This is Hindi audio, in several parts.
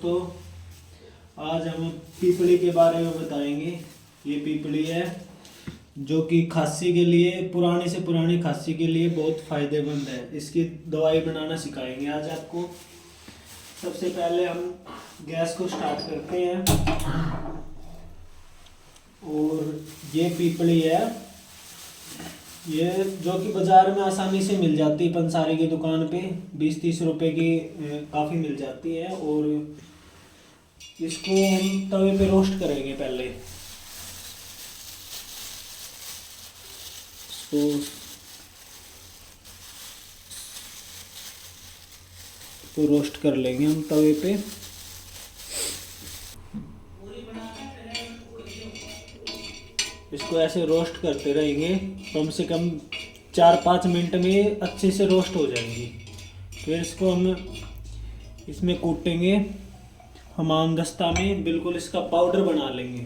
दोस्तों, आज हम पीपली के बारे में बताएंगे। ये पीपली है जो कि खांसी के लिए, पुरानी से पुरानी खांसी के लिए बहुत फायदेमंद है। इसकी दवाई बनाना सिखाएंगे आज आपको। सबसे पहले हम गैस को स्टार्ट करते हैं। और ये पीपली है, ये जो कि बाजार में आसानी से मिल जाती है। पंसारी की दुकान पे 20-30 रुपए की काफ़ी मिल जाती है। और इसको हम तवे पे रोस्ट करेंगे। पहले इसको रोस्ट कर लेंगे हम तवे पे। इसको ऐसे रोस्ट करते रहेंगे, कम से कम 4-5 मिनट में अच्छे से रोस्ट हो जाएंगी। फिर इसको हम इसमें कूटेंगे हमाम दस्ता में, बिल्कुल इसका पाउडर बना लेंगे।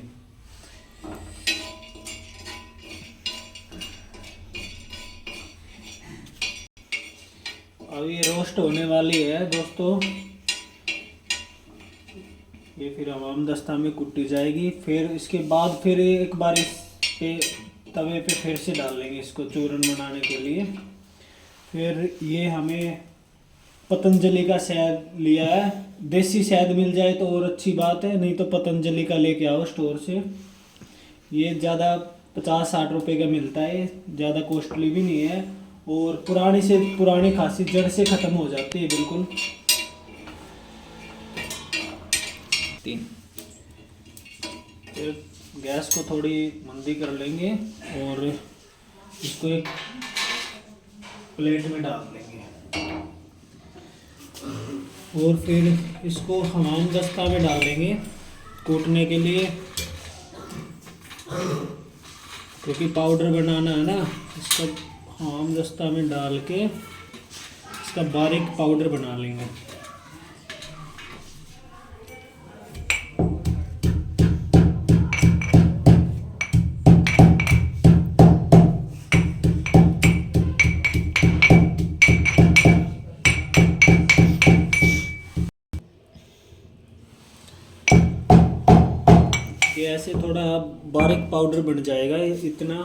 अब ये रोस्ट होने वाली है दोस्तों। ये फिर हमाम दस्ता में कुटी जाएगी। फिर इसके बाद फिर एक बार इस पे तवे पे फिर से डाल लेंगे इसको चूरन बनाने के लिए। फिर ये हमें पतंजलि का शहद लिया है। देसी शहद मिल जाए तो और अच्छी बात है, नहीं तो पतंजलि का लेके आओ स्टोर से। ये ज़्यादा 50-60 रुपए का मिलता है, ज़्यादा कॉस्टली भी नहीं है। और पुरानी से पुरानी खांसी जड़ से ख़त्म हो जाती है बिल्कुल। फिर गैस को थोड़ी मंदी कर लेंगे और इसको एक प्लेट में डाल देंगे। और फिर इसको हमाम दस्ता में डाल देंगे कूटने के लिए, क्योंकि पाउडर बनाना है ना। इसको हमाम दस्ता में डाल के इसका बारीक पाउडर बना लेंगे। ये ऐसे थोड़ा बारीक पाउडर बन जाएगा इतना।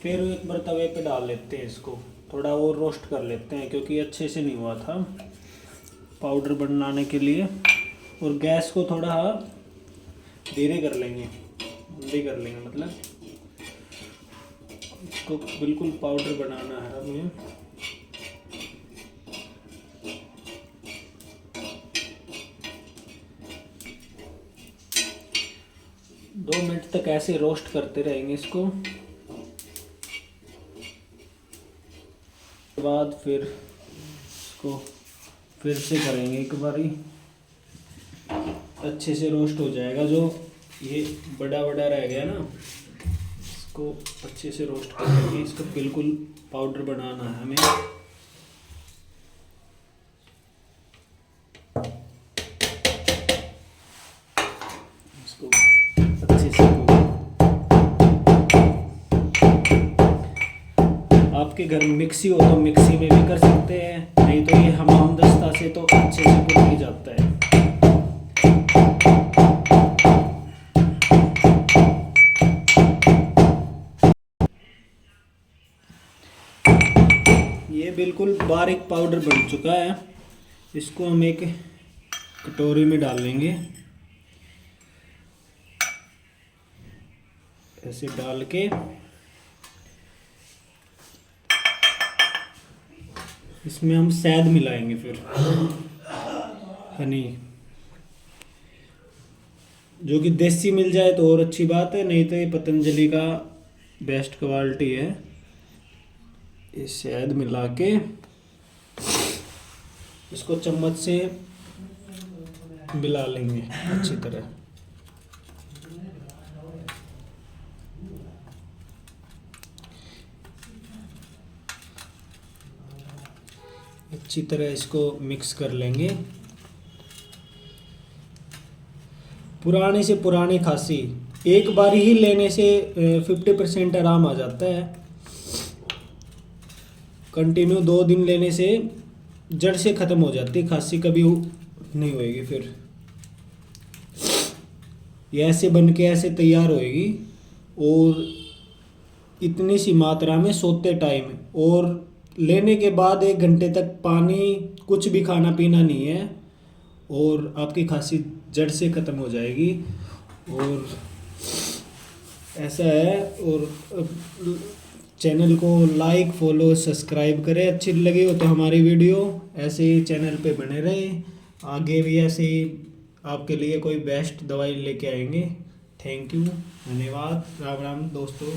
फिर एक बार तवे पे डाल लेते हैं इसको, थोड़ा और रोस्ट कर लेते हैं, क्योंकि अच्छे से नहीं हुआ था पाउडर बनाने के लिए। और गैस को थोड़ा धीरे कर लेंगे, मंदी कर लेंगे, मतलब इसको बिल्कुल पाउडर बनाना है हमें। 2 मिनट तक ऐसे रोस्ट करते रहेंगे इसको। बाद फिर इसको फिर से करेंगे एक बारी, अच्छे से रोस्ट हो जाएगा। जो ये बड़ा बड़ा रह गया ना, इसको अच्छे से रोस्ट कर लेंगे। इसको बिल्कुल पाउडर बनाना है हमें। इसको अच्छे से आपके घर में मिक्सी हो तो मिक्सी में भी कर सकते हैं, नहीं तो ये हमाम दस्ता से तो अच्छे से कुट भी जाता है। ये बिल्कुल बारीक पाउडर बन चुका है। इसको हम एक कटोरी में डाल लेंगे। ऐसे डाल के इसमें हम शहद मिलाएंगे, फिर हनी, जो कि देसी मिल जाए तो और अच्छी बात है, नहीं तो ये पतंजलि का बेस्ट क्वालिटी है। ये शहद मिला के इसको चम्मच से मिला लेंगे अच्छी तरह। अच्छी तरह इसको मिक्स कर लेंगे। पुरानी से पुरानी खांसी एक बार ही लेने से 50% आराम आ जाता है। कंटिन्यू 2 दिन लेने से जड़ से ख़त्म हो जाती है खांसी, कभी नहीं होएगी फिर। ये ऐसे बन के ऐसे तैयार होएगी। और इतनी सी मात्रा में सोते टाइम, और लेने के बाद 1 घंटे तक पानी, कुछ भी खाना पीना नहीं है, और आपकी खांसी जड़ से ख़त्म हो जाएगी। और ऐसा है। और चैनल को लाइक फॉलो सब्सक्राइब करें, अच्छी लगी हो तो हमारी वीडियो, ऐसे ही चैनल पे बने रहे। आगे भी ऐसे ही आपके लिए कोई बेस्ट दवाई लेके आएंगे। थैंक यू, धन्यवाद, राम राम दोस्तों।